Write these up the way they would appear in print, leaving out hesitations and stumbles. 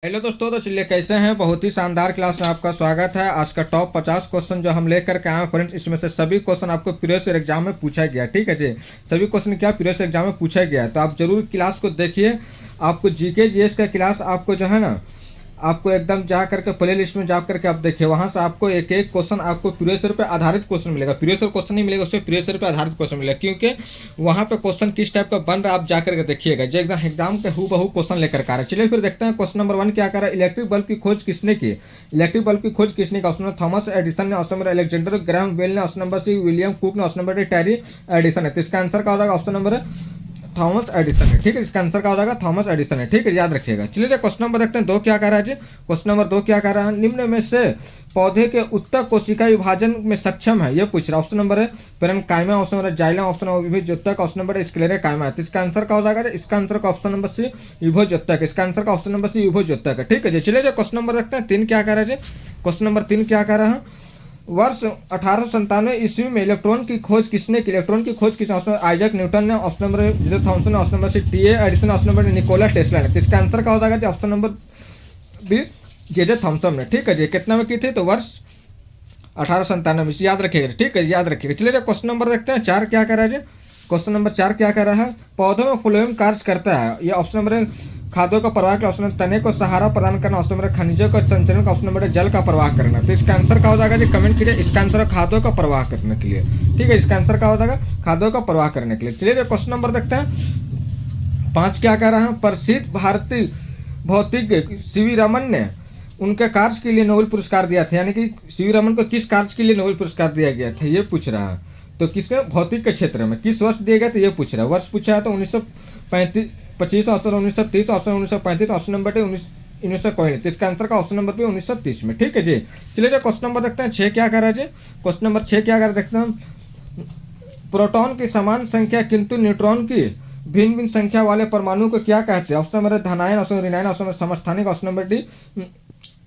Hello दोस्तों, तो चलिए कैसे हैं। बहुत ही शानदार क्लास में आपका स्वागत है। आज का टॉप 50 क्वेश्चन जो हम लेकर के आए हैं फ्रेंड्स, इसमें से सभी क्वेश्चन आपको प्रीवियस ईयर एग्जाम में पूछा गया। ठीक है जी, सभी क्वेश्चन क्या प्रीवियस एग्जाम में पूछा गया है, तो आप जरूर क्लास को देखिए। आपको जीके जीएस का क्लास आपको जो है ना, आपको एकदम जा करके प्ले लिस्ट में जा करके आप देखिए, वहाँ से आपको एक एक क्वेश्चन आपको प्रीवियस ईयर पे आधारित क्वेश्चन मिलेगा। प्रीवियस ईयर क्वेश्चन नहीं मिलेगा, उसमें प्रीवियस ईयर पे आधारित क्वेश्चन मिलेगा, क्योंकि वहाँ पे क्वेश्चन किस टाइप का बन रहा है आप जा करके देखिएगा, जो एकदम एग्जाम के हूबहू क्वेश्चन लेकर के आ रहा है। चलिए फिर देखते हैं क्वेश्चन नंबर 1 क्या कर रहा है। इलेक्ट्रिक बल्ब की खोज किसने की? इलेक्ट्रिक बल्ब की खोज किसने की? ऑप्शन नंबर थॉमस एडिसन ने, option number Alexander Graham Bell ने, option number C William Cook ने, option number D Terry Edison है। तो इसका आंसर क्या हो जाएगा? ऑप्शन नंबर थॉमस एडिसन है। ठीक है, इसका आंसर क्या हो जाएगा? थॉमस एडिसन है। ठीक है, याद रखिएगा। चलिए क्वेश्चन नंबर देखते हैं 2 क्या कह रहा है जी। क्वेश्चन नंबर 2 क्या कह रहा है? निम्न में से पौधे के उत्तक कोशिका विभाजन में सक्षम है, ये पूछ रहा है। ऑप्शन नंबर है parenchyma, option number xylem, option number विभोज्योतक, ऑप्शन नंबर स्क्लेरेकाइमा है। तो इसका आंसर क्या हो जाएगा? इसका आंसर का ऑप्शन नंबर सी विभोज्योतक। इसका आंसर का ऑप्शन नंबर सी विभोज्योतक है। ठीक है जी, चलिए क्वेश्चन नंबर देखते हैं 3 क्या कह रहा है जी। क्वेश्चन नंबर 3 क्या कह रहा है? वर्ष 1897 ईस्वी में इलेक्ट्रॉन की खोज किसने की? इलेक्ट्रॉन की खोज किसने? ऑप्शन आइजैक न्यूटन ने, ऑप्शन नंबर जे थॉमसन ने, option number C T A Edison, option number Nikola Tesla ने। तो इसका आंसर क्या हो जाएगा? Option number B J Thomson ने। ठीक है जी, कितना में की थी? तो वर्ष 1897 में, याद रखिएगा। ठीक है, याद रखिएगा। चलिए क्वेश्चन नंबर देखते हैं 4 क्या कह रहा है जी। क्वेश्चन नंबर 4 क्या कह रहा है? पौधों में फ्लोएम कार्य करता है, ये ऑप्शन नंबर है खाद्यों का प्रवाह, ऑप्शन नंबर तने को सहारा प्रदान करना, ऑप्शन नंबर खनिजों का संचरण का, ऑप्शन नंबर जल का प्रवाह करना। तो इसका आंसर क्या हो जाएगा जी? कमेंट कीजिए। इसका आंसर है खाद्यों का प्रवाह करने के लिए। ठीक है, इसका आंसर क्या हो जाएगा? खाद्यों का प्रवाह करने के लिए। चलिए क्वेश्चन नंबर देखते हैं 5 क्या कह रहा है? प्रसिद्ध भारतीय भौतिक सीवी रमन ने उनके कार्य के लिए नोबेल पुरस्कार दिया था, यानी कि सीवी रमन को किस कार्य के लिए नोबेल पुरस्कार दिया गया था, ये पूछ रहा है। तो किसके? भौतिक के क्षेत्र में किस वर्ष दिए गए थे, ये पूछ रहा है। वर्ष पूछा है तो 1925, option 1930, option 1935, option number D 1929। तो इसका आंसर का ऑप्शन नंबर पे 1930 में। ठीक है जी, चलिए जो क्वेश्चन नंबर देखते हैं 6 क्या कह रहा है जी। क्वेश्चन नंबर 6 क्या कर देखते हैं? प्रोटॉन की समान संख्या किंतु न्यूट्रॉन की भिन्न भिन्न संख्या वाले परमाणु को क्या कहते हैं? ऑप्शन नंबर धनायन, ऑप्शन नंबर ऋणायन, ऑप्शन नंबर समस्थानिक, option number D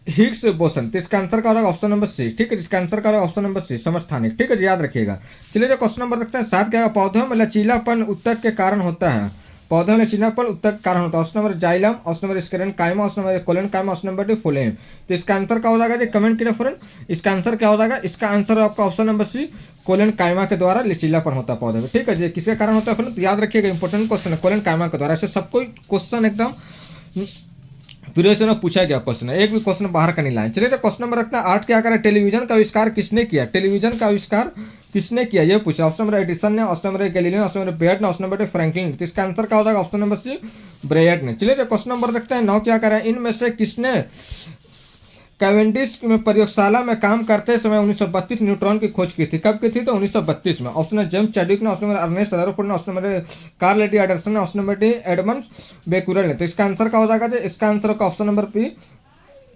Higgs boson. तो इसका आंसर क्या होगा? Option number C. ठीक है, इसका आंसर क्या होगा? ऑप्शन नंबर सी समस्थानिक। ठीक है जी, याद रखिएगा। चलिए जो क्वेश्चन नंबर देखते हैं 7 क्या होगा? पौधों में लचीलापन उत्तक के कारण होता है, पौधों में लचीलापन उत्तक के कारण होता है। Option number xylem, option number sclerenchyma, option number collenchyma, option number D phloem. तो इसका आंसर क्या हो जाएगा जी? कमेंट कीजिए फ्रेंड। इसका आंसर क्या हो जाएगा? इसका आंसर आपका ऑप्शन नंबर सी कोलेनकाइमा के द्वारा लचीलापन होता है पौधे में। ठीक है जी, किसके कारण होता है फ्रेंड? याद रखिएगा, इंपॉर्टेंट क्वेश्चन है, कोलेनकाइमा के द्वारा। ऐसे सबको क्वेश्चन एकदम प्रीवियस में पूछा गया क्वेश्चन है, एक भी क्वेश्चन बाहर का नहीं लाए। चलिए तो क्वेश्चन नंबर रखते हैं 8 क्या करें? टेलीविजन का आविष्कार किसने किया? टेलीविजन का आविष्कार किसने किया, ये पूछा। ऑप्शन नंबर एडिसन ने, option number Galileo, option number बेट ने, ऑप्शन नंबर फ्रैंकलिन। तो इसका आंसर क्या हो जाएगा? ऑप्शन नंबर सी ब्रेयट ने। चलिए तो क्वेश्चन नंबर देखते हैं 9 क्या करें? इनमें से किसने कैवेंडिश में प्रयोगशाला में काम करते समय 1932 न्यूट्रॉन की खोज की थी? कब की थी? तो 1932 में। ऑप्शन नंबर जेम्स चैडविक ने, ऑप्शन नंबर अर्नेस्ट रदरफोर्ड ने, ऑप्शन नंबर कार्ल लेडी एंडरसन ने, option number D Edmond Becquerel ने। तो इसका आंसर क्या हो जाएगा? इसका आंसर का option number P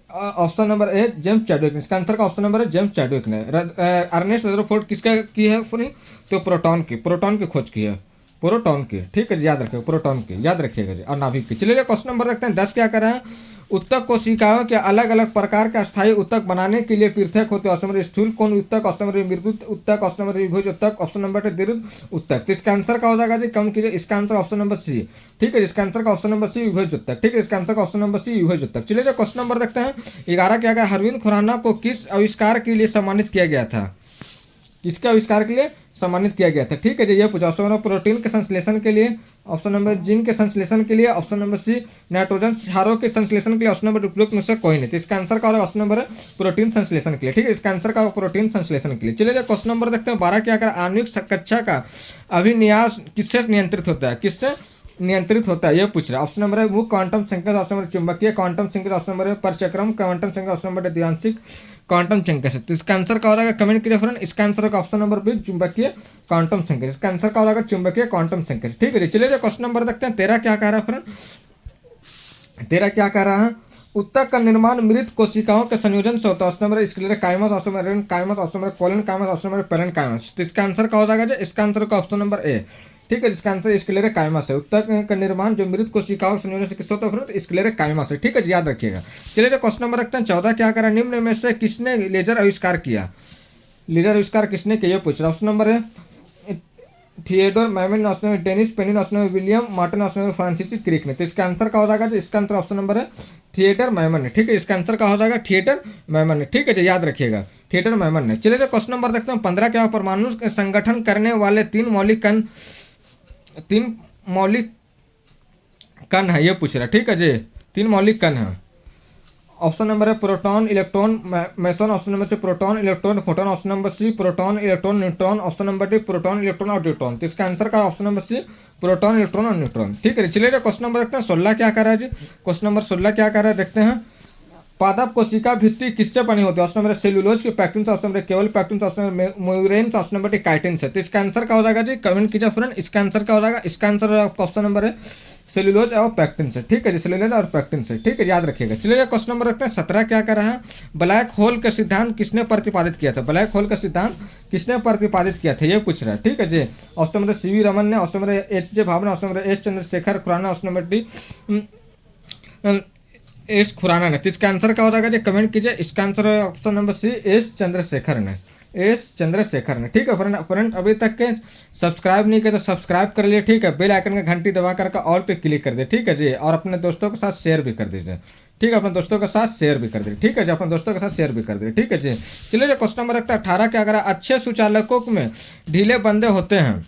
option number A James Chadwick. इसका आंसर का ऑप्शन नंबर है जेम्स चैडविक ने। अर्नेस्ट रदरफोर्ड किसका की है फ्रेंड? तो प्रोटॉन की खोज की है, प्रोटॉन की। ठीक है जी, याद रखिएगा, प्रोटॉन की याद रखिएगा जी, और नाभिक की। चलिए क्वेश्चन नंबर रखते हैं 10 क्या कर रहे हैं? उत्तक कोशिकाओं के अलग अलग प्रकार के अस्थायी उत्तक बनाने के लिए पृथक होते हैं। ऑप्शन नंबर स्थूल कोण उत्तक, ऑप्शन नंबर मृदु उत्तक, ऑप्शन नंबर विभुज उत्तक, ऑप्शन नंबर दीर्घ उत्तक। तो इसका आंसर क्या हो जाएगा जी? कम कीजिए। इसका आंसर ऑप्शन नंबर सी। ठीक है, इसका आंसर का ऑप्शन नंबर सी विभुज उत्तक। ठीक है, इसका आंसर का ऑप्शन नंबर सी विभुज उत्तक। चलिए जो क्वेश्चन नंबर देखते हैं 11 क्या गया? अरविंद खुराना को किस आविष्कार के लिए सम्मानित किया गया था? किसके आविष्कार के लिए सम्मानित किया गया था? ठीक है जी, ये पूछा। ऑप्शन नंबर प्रोटीन के संश्लेषण के लिए, ऑप्शन नंबर जिंक के संश्लेषण के लिए, ऑप्शन नंबर सी नाइट्रोजन क्षारों के संश्लेषण के लिए, ऑप्शन नंबर उपयुक्त में से कोई नहीं। तो इसका आंसर का ऑप्शन नंबर है प्रोटीन संश्लेषण के लिए। ठीक है, इसका आंसर का प्रोटीन संश्लेषण के लिए। चलिए क्वेश्चन नंबर देखते हैं 12 क्या कर? आणविक कक्षा का अभिन्यास किससे नियंत्रित होता है? किससे नियंत्रित होता है, ये पूछ रहा है। ऑप्शन नंबर है मुख्य क्वांटम संकेत, ऑप्शन नंबर चुंबकीय क्वांटम संकेत, ऑप्शन नंबर है परचक्रम क्वांटम संकेत, ऑप्शन नंबर द्विआंशिक क्वांटम संकेत। तो इसका आंसर क्या हो जाएगा? कमेंट कीजिए फ्रेंड। इसका आंसर का ऑप्शन नंबर बी चुंबकीय क्वांटम संकेत। इसका आंसर क्या हो जाएगा? चुंबकीय क्वांटम संकेत। ठीक है, चलिए क्वेश्चन नंबर देखते हैं 13 क्या कह रहा है फ्रेंड? 13 क्या कह रहा है? उत्तक का निर्माण मृत कोशिकाओं के संयोजन से होता है। Option number sclerenchymas, option number रेनकाइमस, option number collenchymas, option number parenchymas. तो इसका आंसर क्या हो जाएगा? इसका आंसर का ऑप्शन नंबर ए। ठीक है, इसका आंसर स्क्लेरेकाइमस है। उत्तक का निर्माण जो मृत कोशिकाओं के संयोजन से किससे होता है? तो स्क्लेरेकाइमस है। ठीक है, याद रखिएगा। चलिए जो क्वेश्चन नंबर रखते हैं 14 क्या करें? निम्न में से किसने लेजर आविष्कार किया? लेजर आविष्कार किसने किया, ये पूछ रहा है। ऑप्शन नंबर है थिएडोर मैमन ने ऑप्शन नंबर, डेनिस पेनी ने ऑप्शन नंबर, विलियम मार्टिन ने ऑप्शन नंबर, फ्रांसिस क्रिक ने। तो इसका आंसर क्या हो जाएगा? इसका आंसर ऑप्शन नंबर है थिएटर मैमन ने। ठीक है, इसका आंसर क्या हो जाएगा? थिएटर मैमन ने। ठीक है जी, याद रखिएगा, थिएटर मैमन ने। चलिए क्वेश्चन नंबर देखते हैं 15। क्या परमाणु संगठन करने वाले तीन मौलिक कण है, ये पूछ रहा है। ठीक है जी, 3 मौलिक कण है। ऑप्शन नंबर है proton, electron, meson. Option number C proton, electron, photon. Option number C proton, electron, neutron. Option number D proton, electron और न्यूट्रॉन। तो इसका आंसर का option number C proton, electron और न्यूट्रॉन। ठीक है, चलिए क्वेश्चन नंबर देखते हैं 16 क्या कर रहा है जी। क्वेश्चन नंबर 16 क्या कर रहा है देखते हैं। पादप कोशिका भित्ति किससे बनी होती है? ऑप्शन नंबर सेलुलोज की, पैक्टिन से। ऑप्शन नंबर केवल पैक्टिन से। ऑप्शन नंबर म्यूरेन से। ऑप्शन नंबर डी काइटिन से। तो इसका आंसर क्या हो जाएगा जी? कमेंट कीजिए फ्रेंड, इसका आंसर क्या हो जाएगा? इसका आंसर आपका ऑप्शन नंबर है सेलुलोज और पैक्टिन से। ठीक है जी, सेलुलोज और पैक्टिन से। ठीक है, याद रखिएगा। चलिए क्वेश्चन नंबर रखते हैं 17 क्या कर रहा है। ब्लैक होल का सिद्धांत किसने प्रतिपादित किया था? ब्लैक होल का सिद्धांत किसने प्रतिपादित किया था, ये पूछ रहा है। ठीक है जी, option number C V Raman ने। Option number H J Bhabha ने। Option number S Chandrasekhar Khurana. Option number D S Khurana ने। तो इसका आंसर क्या हो जाएगा जी? कमेंट कीजिए। इसका answer option number C S Chandrasekhar ने। एस चंद्रशेखर ने। ठीक है फ्रेंड, अभी तक के सब्सक्राइब नहीं किया तो सब्सक्राइब कर लिए। ठीक है, बेल आइकन का घंटी दबा करके ऑल पे क्लिक कर दे। ठीक है जी, और अपने दोस्तों के साथ शेयर भी कर दीजिए। ठीक है, अपने दोस्तों के साथ शेयर भी कर दीजिए। ठीक है जी, अपने दोस्तों के साथ शेयर भी कर दीजिए। ठीक है जी, चलिए क्वेश्चन नंबर रखता है 18 क्या करा। अच्छे सुचालकों में ढीले बंदे होते हैं।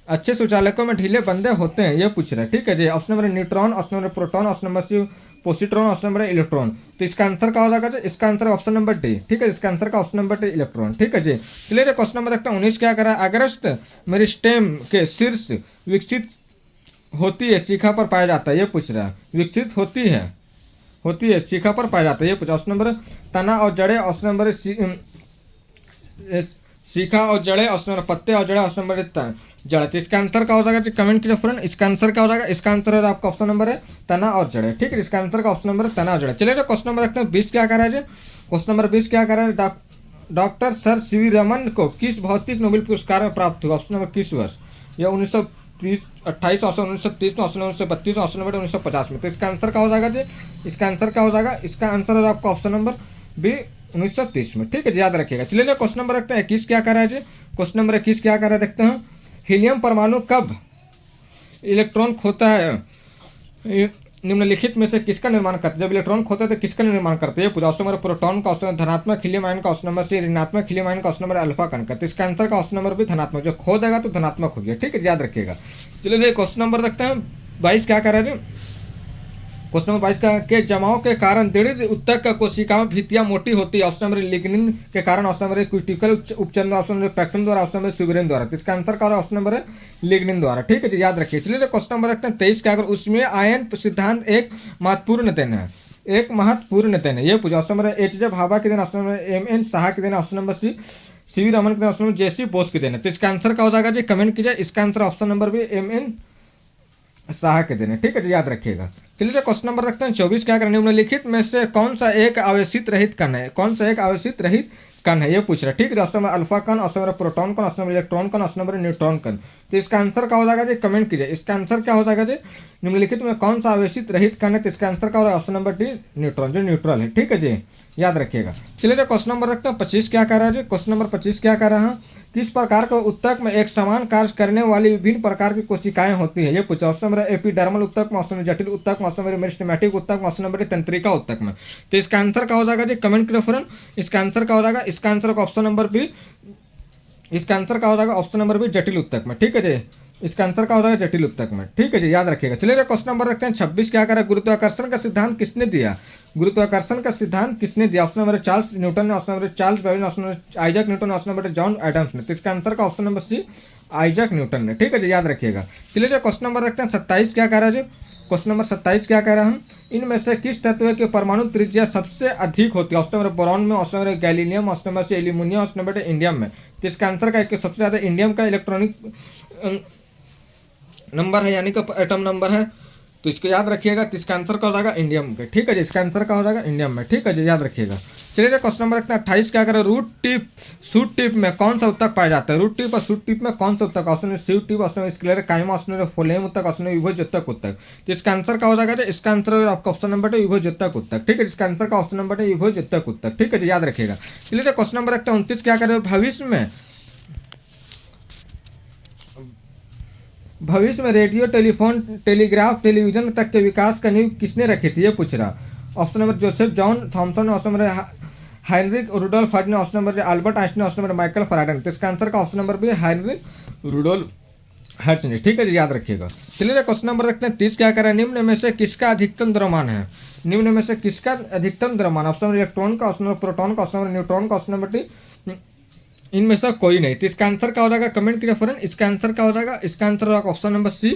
अच्छे सुचालकों में ढीले बंदे होते हैं, ये पूछ रहा है। ठीक है जी, option number neutron. Option number proton. Option number C positron. Option number electron. तो इसका आंसर क्या हो जाएगा जी? इसका आंसर ऑप्शन नंबर डी। ठीक है, इसका आंसर का ऑप्शन नंबर डी इलेक्ट्रॉन। ठीक है जी, चलिए क्वेश्चन नंबर देखते हैं 19 क्या करा। अग्रस्त मेरिस्टेम के शीर्ष विकसित होती है, शिखा पर पाया जाता है, ये पूछ रहा है। विकसित होती है शिखा पर पाया जाता है, ये पूछा। ऑप्शन नंबर तना और जड़े। ऑप्शन नंबर शिखा और जड़े। ऑप्शन नंबर पत्ते और जड़े। ऑप्शन नंबर जड़। तो इसका आंसर क्या हो जाएगा? कमेंट कीजिए फ्रेंड, इसका आंसर क्या हो जाएगा? इसका आंसर है आपका ऑप्शन नंबर है तना और जड़े। ठीक है, इसका आंसर का ऑप्शन नंबर है तना और जड़े। चलिए क्वेश्चन नंबर देखते हैं 20 क्या कर रहा है। क्वेश्चन नंबर 20 क्या कर रहा है। Doctor sir C V Raman को किस भौतिक नोबेल पुरस्कार में प्राप्त हुआ? ऑप्शन नंबर किस वर्ष? यह 1928। ऑप्शन 1930 में। ऑप्शन 1932 में। ऑप्शन नंबर 1950 में। तो इसका आंसर क्या हो जाएगा जी? इसका आंसर क्या हो जाएगा? इसका आंसर है आपका ऑप्शन नंबर बी 1930 में। ठीक है जी, याद रखिएगा। चलिए क्वेश्चन नंबर रखते हैं 21 क्या कर रहा है जी। क्वेश्चन नंबर 21 क्या कर रहा है देखते हैं। हीलियम परमाणु कब इलेक्ट्रॉन खोता है? निम्नलिखित में से किसका निर्माण करते हैं? जब इलेक्ट्रॉन खोते हैं तो किसका निर्माण करते हैं? पूरा। ऑप्शन नंबर प्रोटॉन का। ऑप्शन नंबर धनात्मक हीलियम आयन का। ऑप्शन नंबर सी ऋणात्मक हीलियम आयन का। ऑप्शन नंबर अल्फा कण का। तो इसका आंसर का ऑप्शन नंबर भी धनात्मक, जो खो देगा तो धनात्मक हो गया। ठीक है, याद रखिएगा। चलिए क्वेश्चन नंबर देखते हैं 22 क्या कर रहा है। क्वेश्चन नंबर 22 का के जमाव के कारण दृढ़ उत्तक का कोशिकाओं भित्तियां मोटी होती है। ऑप्शन नंबर लिग्निन के कारण। ऑप्शन नंबर क्यूटिकल उपचरण। ऑप्शन नंबर पैक्टिन द्वारा। ऑप्शन नंबर सुबेरिन द्वारा। तो इसका आंसर का ऑप्शन नंबर है लिग्निन द्वारा। ठीक है जी, याद रखिए। चलिए क्वेश्चन नंबर रखते हैं 23 क्या कर। उसमें आयन सिद्धांत एक महत्वपूर्ण देन है, एक महत्वपूर्ण देन है, ये पूछा। Option number H J Bhabha के दिन। Option number M N Shah के दिन। Option number C V Raman के दिन। ऑप्शन नंबर जेसी बोस के दिन है। तो इसका आंसर क्या हो जाएगा जी? कमेंट कीजिए। इसका आंसर ऑप्शन नंबर भी एम एन शाह के दिन है। ठीक है जी, याद रखिएगा। चलिए क्वेश्चन नंबर रखते हैं 24 क्या करें। निम्नलिखित में से कौन सा एक आवेशित रहित कण है? कौन सा एक आवेशित रहित कण है, ये पूछ रहा है। ठीक है, ऑप्शन नंबर अल्फा कण। ऑप्शन नंबर प्रोटॉन कण। ऑप्शन नंबर इलेक्ट्रॉन कण। ऑप्शन नंबर न्यूट्रॉन कण। तो इसका आंसर क्या हो जाएगा जी? कमेंट कीजिए। इसका आंसर क्या हो जाएगा जी? निम्नलिखित में कौन सा आवेशित रहित कण है? तो इसका आंसर क्या होगा? ऑप्शन नंबर डी न्यूट्रॉन, जो न्यूट्रल है। ठीक है जी, याद रखिएगा। चलिए क्वेश्चन नंबर रखते हैं 25 क्या कर रहा है जी। क्वेश्चन नंबर 25 क्या कर रहा है। किस प्रकार के उत्तक में एक समान कार्य करने वाली विभिन्न प्रकार की कोशिकाएं होती है, ये पूछा। ऑप्शन नंबर एपिडर्मल उत्तक में। ऑप्शन नंबर जटिल उत्तक में। ऑप्शन नंबर मेरिस्टेमेटिक उत्तक में। ऑप्शन नंबर तंत्रिका उत्तक में। तो इसका आंसर क्या हो जाएगा जी? कमेंट करो फ्रेंड, इसका आंसर क्या हो जाएगा? इसका आंसर का ऑप्शन नंबर बी। इसका आंसर क्या हो जाएगा? ऑप्शन नंबर बी जटिल उत्तक में। ठीक है जी, इसका आंसर क्या हो जाएगा? जटिल उत्तक में। ठीक है जी, याद रखिएगा। चलिए क्वेश्चन नंबर रखते हैं 26 क्या करें। गुरुत्वाकर्षण का सिद्धांत किसने दिया? गुरुत्वाकर्षण का सिद्धांत किसने दिया? ऑप्शन नंबर चार्ल्स न्यूटन ने। Option number Charles Babbage. Option number Isaac Newton. Option number John Adams ने। तो इसका आंसर का option number C Isaac Newton ने। ठीक है जी, याद रखिएगा। चलिए क्वेश्चन नंबर रखते हैं 27 क्या कह रहा है जी। क्वेश्चन नंबर 27 क्या कह रहा है। इनमें से किस तत्व की परमाणु त्रिज्या सबसे अधिक होती है? ऑप्शन नंबर बोरॉन में। Option number गैलीलियम। ऑप्शन नंबर से एल्यूमिनियम। ऑप्शन नंबर इंडियम में। तो इसका आंसर का सबसे ज़्यादा इंडियम का इलेक्ट्रॉनिक नंबर है, यानी कि एटम नंबर है। तो इसको याद रखिएगा। तो इसका आंसर का हो जाएगा इंडियम में। ठीक है जी, इसका आंसर का हो जाएगा इंडियम में। ठीक है जी, याद रखिएगा। चलिए क्वेश्चन नंबर रखते हैं 28 क्या करें। रूट टिप सूट टिप में कौन सा उत्तक पाया जाता है? रूट टिप और सूट टिप में कौन सा उत्तक? ऑप्शन है सीव टिप। ऑप्शन स्क्लेर काइमा। ऑप्शन है फोलेम उत्तक। ऑप्शन है विभोज्योतक उत्तक। तो इसका आंसर क्या हो जाएगा जी? इसका आंसर आपका ऑप्शन नंबर है विभोज्योतक उत्तक। ठीक है, इसका आंसर का ऑप्शन नंबर है विभोज्योतक उत्तक। ठीक है जी, याद रखिएगा। चलिए क्वेश्चन नंबर रखते हैं 29 क्या करें। भविष्य में रेडियो, टेलीफोन, टेलीग्राफ, टेलीविजन तक के विकास का नींव किसने रखी थी, ये पूछ रहा। Option number Joseph John Thomson, option number Heinrich Rudolf Ferdinand, option number Albert Einstein, option number Michael Faraday. तो इसका आंसर का ऑप्शन नंबर भी हाइनरिक रुडोल्फ हर्ट्ज। ठीक है जी, याद रखिएगा। चलिए क्वेश्चन नंबर रखते हैं 30। क्या करें, निम्न में से किसका अधिकतम द्रव्यमान है, निम्न में से किसका अधिकतम द्रव्यमान। ऑप्शन नंबर इलेक्ट्रॉन का, ऑप्शन नंबर प्रोटॉन का, ऑप्शन नंबर न्यूट्रॉन का, ऑप्शन नंबर डी इनमें से कोई नहीं। तो इसका आंसर क्या हो जाएगा, कमेंट कीजिए फ्रेंड। इसका आंसर क्या हो जाएगा, इसका आंसर होगा ऑप्शन नंबर सी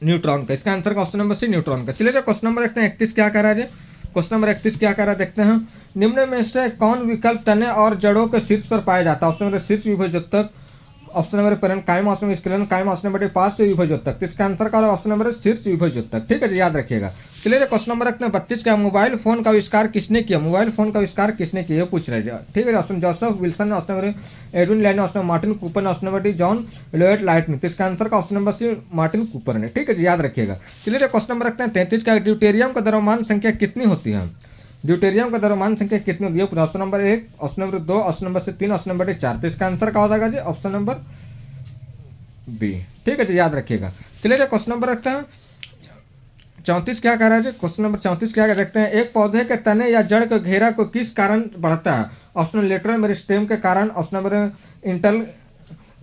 न्यूट्रॉन का। इसका आंसर का ऑप्शन नंबर सी न्यूट्रॉन का। चलिए क्वेश्चन नंबर देखते हैं 31 क्या कह रहा है। क्वेश्चन नंबर 31 क्या कह रहा है, देखते हैं। निम्न में से कौन विकल्प तने और जड़ों के शीर्ष पर पाया जाता है। ऑप्शन नंबर शीर्ष विभजोत्तक, ऑप्शन नंबर पेरेंट कायम, ऑप्शन नंबर स्केलन कायम, ऑप्शन नंबर पास से विभजोत्तक। तो इसका आंसर का ऑप्शन नंबर शीर्ष विभजोत्तक। ठीक है जी, याद रखिएगा। चलिए क्वेश्चन नंबर रखते हैं 32 का। मोबाइल फोन का आविष्कार किसने किया, मोबाइल फोन का आविष्कार किसने किया, पूछ रहे हैं। ठीक है, option Joseph Wilson, option number Edwin Land, option number Martin Cooper, option number D John लोएट लाइटनिंग। तो इसका आंसर का option number C Martin Cooper ने। ठीक है जी, याद रखिएगा। चलिए क्वेश्चन नंबर रखते हैं 33 का। ड्यूटेरियम का द्रव्यमान संख्या कितनी होती है, ड्यूटेरियम का द्रव्यमान संख्या कितनी होती है। Option number 1, option number 2, option number से 3, ऑप्शन नंबर 4। तो इसका आंसर क्या हो जाएगा जी, ऑप्शन नंबर बी। ठीक है जी, याद रखिएगा। चलिए क्वेश्चन नंबर रखते हैं 34 क्या कह रहा है जी। क्वेश्चन नंबर 34 क्या देखते हैं। एक पौधे के तने या जड़ के घेरा को किस कारण बढ़ता है। ऑप्शन लेटरल मेरिस्टेम के कारण, ऑप्शन नंबर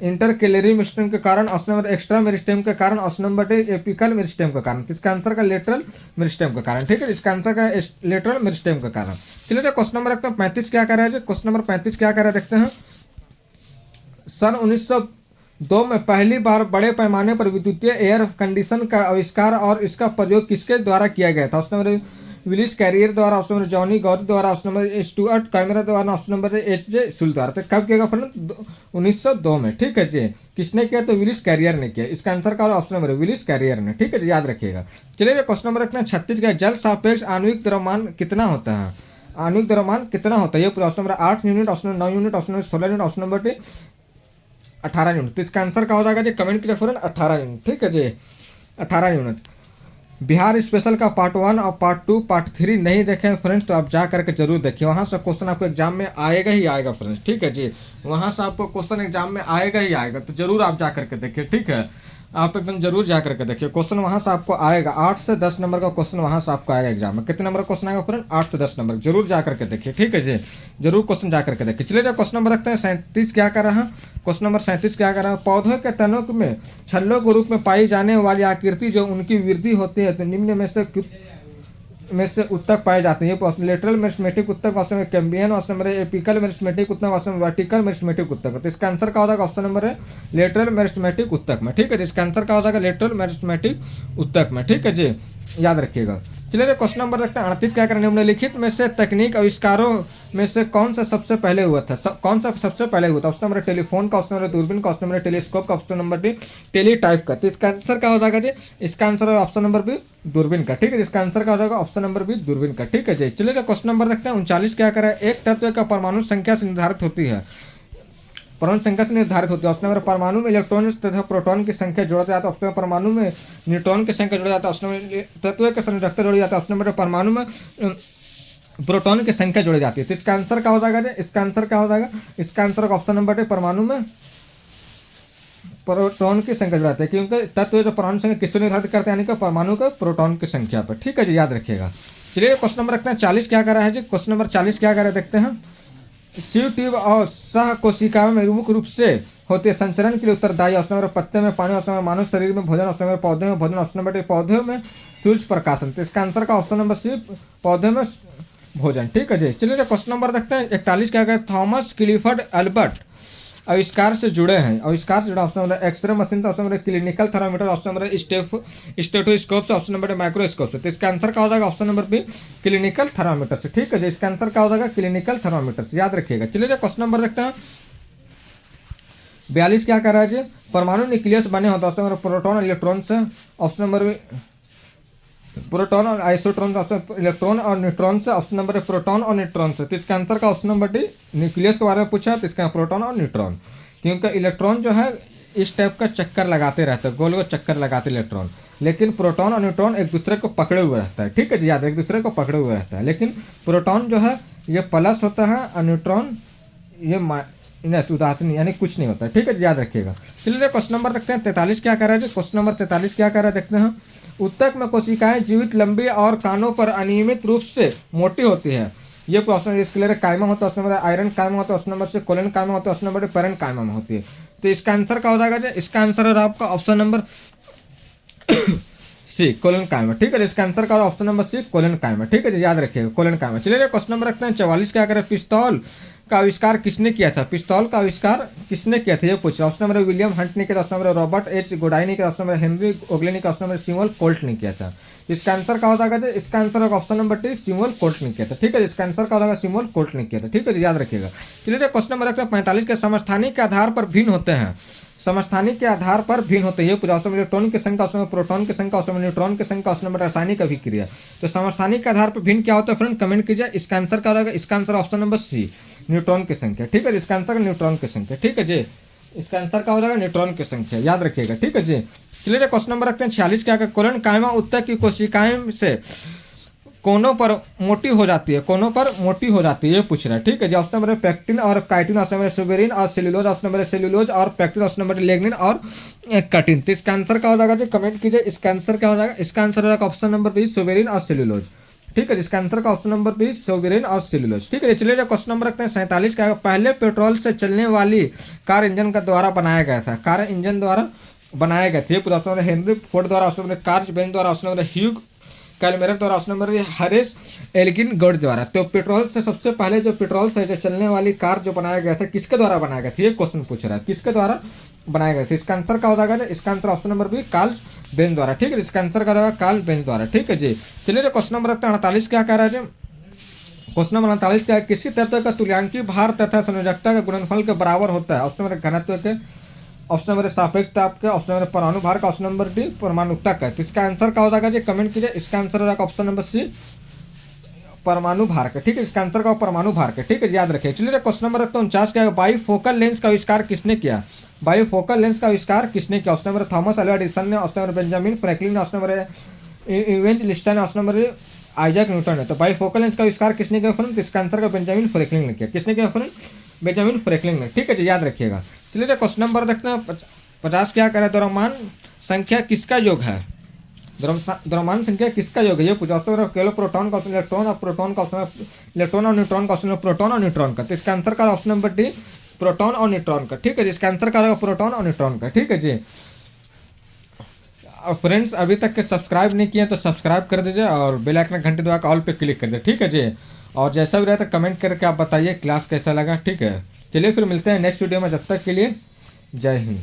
इंटरकेलरी मेरिस्टेम के कारण, ऑप्शन नंबर एक्स्ट्रा मेरिस्टेम के कारण, option number D apical meristem के कारण। इसका आंसर का लेटरल मेरिस्टेम के कारण। ठीक है, इसका आंसर का लेटरल मेरिस्टेम के कारण। चलिए क्वेश्चन नंबर रखते हैं 35 क्या कह रहा है। क्वेश्चन नंबर 35 क्या कह रहा है, देखते हैं। सन 1902 में पहली बार बड़े पैमाने पर विद्युतीय एयर कंडीशन का आविष्कार और इसका प्रयोग किसके द्वारा किया गया था। ऑप्शन नंबर विलिस कैरियर द्वारा, ऑप्शन नंबर जॉनी गौर द्वारा, ऑप्शन नंबर स्टुअर्ट कैमरा द्वारा, ऑप्शन नंबर एच.जे. सुल द्वारा। तो कब किया गया फ्रेंड, 1902 में। ठीक है जी, किसने किया, तो विलिस कैरियर ने किया। इसका आंसर का ऑप्शन नंबर विलिस कैरियर ने। ठीक है जी, याद रखिएगा। चलिए क्वेश्चन नंबर रखते हैं 36 का। जल सापेक्ष आणविक द्रव्यमान कितना होता है, आणविक द्रव्यमान कितना होता है। ये option number 8 unit, option number 9 unit, option number 16 unit, option number D 18 unit. तो इसका आंसर क्या हो जाएगा जी, कमेंट कीजिए फ्रेंड, 18 यूनिट। ठीक है जी, 18 यूनिट। बिहार स्पेशल का पार्ट 1 और पार्ट 2 पार्ट 3 नहीं देखे फ्रेंड्स, तो आप जा करके जरूर देखिए। वहाँ से क्वेश्चन आपको एग्जाम में आएगा ही आएगा फ्रेंड्स। ठीक है जी, वहाँ से आपको क्वेश्चन एग्जाम में आएगा ही आएगा, तो जरूर आप जा करके देखिए। ठीक है, आप एकदम जरूर जा करके देखिए, क्वेश्चन वहाँ से आपको आएगा। 8 से 10 नंबर का क्वेश्चन वहाँ से आपको आएगा एग्जाम में। कितने नंबर का क्वेश्चन आएगा फ्रेंड, 8 से 10 नंबर। जरूर जा करके देखिए। ठीक है जी, जरूर क्वेश्चन जा करके देखिए। चलिए क्वेश्चन नंबर रखते हैं 37 क्या कर रहा है। क्वेश्चन नंबर 37 क्या कर रहा है। पौधों के तनों में छल्लों के रूप में पाई जाने वाली आकृति जो उनकी वृद्धि होती है, तो निम्न में से उत्तक पाए जाते हैं। ये लेटरल मेरिस्टेमेटिक उत्तक, option number Cambrian, option number apical meristematic उत्तक, ऑप्शन नंबर वर्टिकल मेरिस्टेमेटिक उत्तक। तो इसका आंसर क्या हो जाएगा, ऑप्शन नंबर है लेटरल मेरिस्टेमेटिक उत्तक में। ठीक है, इसका आंसर क्या हो जाएगा, लेटरल मेरिस्टेमेटिक उत्तक में। ठीक है जी, याद रखिएगा। चलिए क्वेश्चन नंबर रखते हैं 38 क्या करें। निम्नलिखित में से तकनीक आविष्कारों में से कौन सा सबसे पहले हुआ था, कौन सा सबसे पहले हुआ था। ऑप्शन नंबर टेलीफोन का, ऑप्शन नंबर दूरबीन का, ऑप्शन नंबर टेलीस्कोप का, ऑप्शन नंबर डी टेलीटाइप का। तो इसका आंसर क्या हो जाएगा जी, इसका आंसर है ऑप्शन नंबर बी दूरबीन का। ठीक है, इसका आंसर क्या हो जाएगा, ऑप्शन नंबर बी दूरबीन का। ठीक है जी, चलिए क्वेश्चन नंबर रखते हैं 39 क्या करें। एक तत्व का परमाणु संख्या से निर्धारित होती है, परमाणु संख्या से निर्धारित होती है। ऑप्शन नंबर परमाणु में इलेक्ट्रॉन तथा प्रोटॉन की संख्या जोड़ा जाता है, ऑप्शन नंबर परमाणु में न्यूट्रॉन की संख्या जोड़ा जाता है, ऑप्शन नंबर तत्व के संरक्षक जोड़ा जाता है, ऑप्शन नंबर परमाणु में प्रोटॉन की संख्या जोड़ी जाती है। तो इसका आंसर क्या हो जाएगा, इसका आंसर क्या हो जाएगा, इसका आंसर ऑप्शन नंबर डी परमाणु में प्रोटॉन की संख्या जोड़ाते हैं, क्योंकि तत्व जो परमाणु संख्या किससे निर्धारित करते हैं, यानी कि परमाणु के प्रोटॉन की संख्या पर। ठीक है जी, याद रखिएगा। चलिए क्वेश्चन नंबर रखते हैं 40 क्या कर रहा है जी। क्वेश्चन नंबर 40 क्या कर रहा है, देखते हैं। शिव ट्यूब और सह कोशिका में मुख्य रूप से होते हैं संचरण के लिए उत्तरदायी। ऑप्शन नंबर पत्ते में पानी, ऑप्शन नंबर मानव शरीर में भोजन, ऑप्शन नंबर पौधे में भोजन, ऑप्शन नंबर पौधे में सूर्य प्रकाशन। तो इसका आंसर का ऑप्शन नंबर सी पौधे में भोजन। ठीक है जी, चलिए क्वेश्चन नंबर देखते हैं 41 क्या कहते हैं। थॉमस क्लिफर्ड एल्बर्ट आविष्कार से जुड़े हैं, आविष्कार से जुड़ा। Option number x ray machine, option number clinical thermometer, option number stethoscope से, ऑप्शन नंबर माइक्रोस्कोप से। तो इसका आंसर क्या हो जाएगा, option number B clinical thermometer से। ठीक है जी, इसका आंसर क्या हो जाएगा, क्लिनिकल थर्मामीटर से। याद रखिएगा। चलिए क्वेश्चन नंबर देखते हैं 42 क्या कर रहा है जी। परमाणु न्यूक्लियस बने होते हैं, ऑप्शन नंबर प्रोटॉन और इलेक्ट्रॉन से, ऑप्शन नंबर प्रोटॉन और आइसोट्रॉन, इलेक्ट्रॉन और न्यूट्रॉन से, ऑप्शन नंबर प्रोटॉन और न्यूट्रॉन से। तो इसका आंसर का ऑप्शन नंबर डी न्यूक्लियस के बारे में पूछा, तो इसका प्रोटॉन और न्यूट्रॉन, क्योंकि इलेक्ट्रॉन जो है इस टाइप का चक्कर लगाते रहते हैं, गोल गोल चक्कर लगाते इलेक्ट्रॉन, लेकिन प्रोटॉन और न्यूट्रॉन एक दूसरे को पकड़े हुए रहता है। ठीक है जी, याद, एक दूसरे को पकड़े हुए रहता है, लेकिन प्रोटॉन जो है ये प्लस होता है और न्यूट्रॉन ये उदासीन यानी कुछ नहीं होता, ठीक है जी, याद रखिएगा। चलिए क्वेश्चन नंबर देखते हैं 43 क्या कर रहा है जी। क्वेश्चन नंबर 43 क्या कर रहा है देखते हैं। उत्तक में कोशिकाएं जीवित लंबी और कानों पर अनियमित रूप से मोटी होती है। ये क्वेश्चन इसके लिए कायमा होता है, ऑप्शन नंबर आयरन कायमा होता है, ऑप्शन नंबर से कोलन कायमा होता है, ऑप्शन नंबर पेरन कायमा में होती है। तो इसका आंसर क्या हो जाएगा जी, इसका आंसर है आपका ऑप्शन नंबर सी कोलन कायमा, ठीक है। इसका आंसर का ऑप्शन नंबर सी कोलन कायमा, ठीक है जी, याद रखिएगा कोलन कायमा। चलिए क्वेश्चन नंबर रखते हैं 44 क्या करें। पिस्तौल का आविष्कार किसने किया था? पिस्तौल का आविष्कार किसने किया था ये पूछ रहा है। ऑप्शन नंबर विलियम हंट ने किया था, ऑप्शन नंबर रॉबर्ट एच गोडाई ने किया, ऑप्शन नंबर हेनरी ओगले ने किया, ऑप्शन नंबर सिमुअल कोल्ट ने किया था। इसका आंसर क्या हो जाएगा जी, इसका आंसर होगा ऑप्शन नंबर टी सिमुअल कोल्ट ने किया था, ठीक है। इसका आंसर क्या हो जाएगा, सिमुअल कोल्ट ने किया था, ठीक है जी, याद रखिएगा। चलिए क्वेश्चन नंबर रखते हैं 45 के समस्थानी के आधार पर भिन्न होते हैं। समस्थानी के आधार पर भिन्न होते हैं ये पूरा। ऑप्शन नंबर इलेक्ट्रॉन की संख्या, ऑप्शन नंबर प्रोटॉन की संख्या, ऑप्शन नंबर न्यूट्रॉन की संख्या, ऑप्शन नंबर रासायनिक अभिक्रिया। तो समस्थानी के आधार पर भिन्न क्या होता है फ्रेंड, कमेंट कीजिए। इसका आंसर क्या होगा, इसका answer option number C neutron की संख्या, ठीक है। इसका आंसर न्यूट्रॉन की संख्या, ठीक है जी। इसका आंसर क्या हो जाएगा, न्यूट्रॉन की संख्या, याद रखिएगा, ठीक है जी। चलिए क्वेश्चन नंबर रखते हैं 46 क्या। कोलन कायमा उत्तक की कोशिकाएं से कोनों पर मोटी हो जाती है, कोनों पर मोटी हो जाती है ये पूछ रहा है, ठीक है जी। ऑप्शन नंबर पेक्टिन और काइटिन, ऑप्शन नंबर सुबेरिन और सेल्यूलोज, ऑप्शन नंबर सेल्यूलोज और पेक्टिन, ऑप्शन नंबर लेग्निन और कटिन। तो इसका आंसर क्या हो जाएगा जी, कमेंट कीजिए। इसका आंसर क्या हो जाएगा, इसका आंसर होगा ऑप्शन नंबर बी सुबेरिन और सेल्यूलोज, ठीक है। इसका आंसर का ऑप्शन नंबर बी सोवेरिन और सेल्यूलोज, ठीक है। चलिए क्वेश्चन नंबर रखते हैं 47 क्या। पहले पेट्रोल से चलने वाली कार इंजन का द्वारा बनाया गया था, कार इंजन द्वारा बनाया गया था। पूरा ऑप्शन नंबर हेनरी फोर्ड द्वारा, ऑप्शन नंबर कार्च बेन द्वारा, ऑप्शन नंबर ह्यूग कैलमेरर द्वारा, ऑप्शन नंबर हरेस एल्गिन गॉड द्वारा। तो पेट्रोल से सबसे पहले जो पेट्रोल से चलने वाली कार जो बनाया गया था किसके द्वारा बनाया गया था ये क्वेश्चन पूछ रहा है, किसके द्वारा बनाया गया था। इसका आंसर क्या हो जाएगा, इसका answer option number B Karl Benz द्वारा, ठीक है। इसका आंसर क्या होगा, कार्ल बेन द्वारा, ठीक है जी। चलिए क्वेश्चन नंबर रखते हैं 48 क्या कह रहा है। क्वेश्चन नंबर 48 क्या है। किसी तत्व का तुल्यांकी भार तथा संयोजकता के गुणनफल के बराबर होता है। ऑप्शन नंबर घनत्व के, ऑप्शन नंबर सापेक्षता के, ऑप्शन नंबर परमाणु भार का, ऑप्शन नंबर डी परमाणुकता का। तो इसका आंसर क्या हो जाएगा जी, कमेंट कीजिए। इसका आंसर हो जाएगा ऑप्शन नंबर सी परमाणु भार का, ठीक है। इसका आंसर का परमाणु भार का, ठीक है, याद रखिए। चलिए क्वेश्चन नंबर रखते हैं 49 क्या है। बाईफोकल लेंस का आविष्कार किसने किया? बाईफोकल लेंस का आविष्कार किसने किया? Option number Thomas Alva Edison ने, option number Benjamin Franklin, option number इवेंजलिस्टन, ऑप्शन नंबर आइजैक न्यूटन है। तो बाईफोकल लेंस का आविष्कार किसने किया फ्रेंड? इसका आंसर का बेंजामिन फ्रैंकलिन ने किया। किसने किया फ्रेंड? बेंजामिन फ्रैंकलिन ने, ठीक है जी, याद रखिएगा। चलिए क्वेश्चन नंबर देखते हैं 50 क्या करे। द्रव्यमान संख्या किसका योग है? द्रव्यमान संख्या किसका योग है ये पूछा। केवल प्रोटॉन का ऑप्शन इलेक्ट्रॉन और प्रोटॉन का ऑप्शन इलेक्ट्रॉन और न्यूट्रॉन का ऑप्शन प्रोटॉन और न्यूट्रॉन का। तो इसका आंसर का ऑप्शन नंबर डी प्रोटॉन और न्यूट्रॉन का, ठीक है जी। इसका आंसर का होगा प्रोटॉन और न्यूट्रॉन का, ठीक है जी। फ्रेंड्स अभी तक के सब्सक्राइब नहीं किए तो सब्सक्राइब कर दीजिए और बेल आइकन घंटे दबा के ऑल पे क्लिक कर दीजिए, ठीक है जी। और जैसा भी रहता है कमेंट करके आप बताइए क्लास कैसा लगा, ठीक है। चलिए फिर मिलते हैं नेक्स्ट वीडियो में, जब तक के लिए जय हिंद।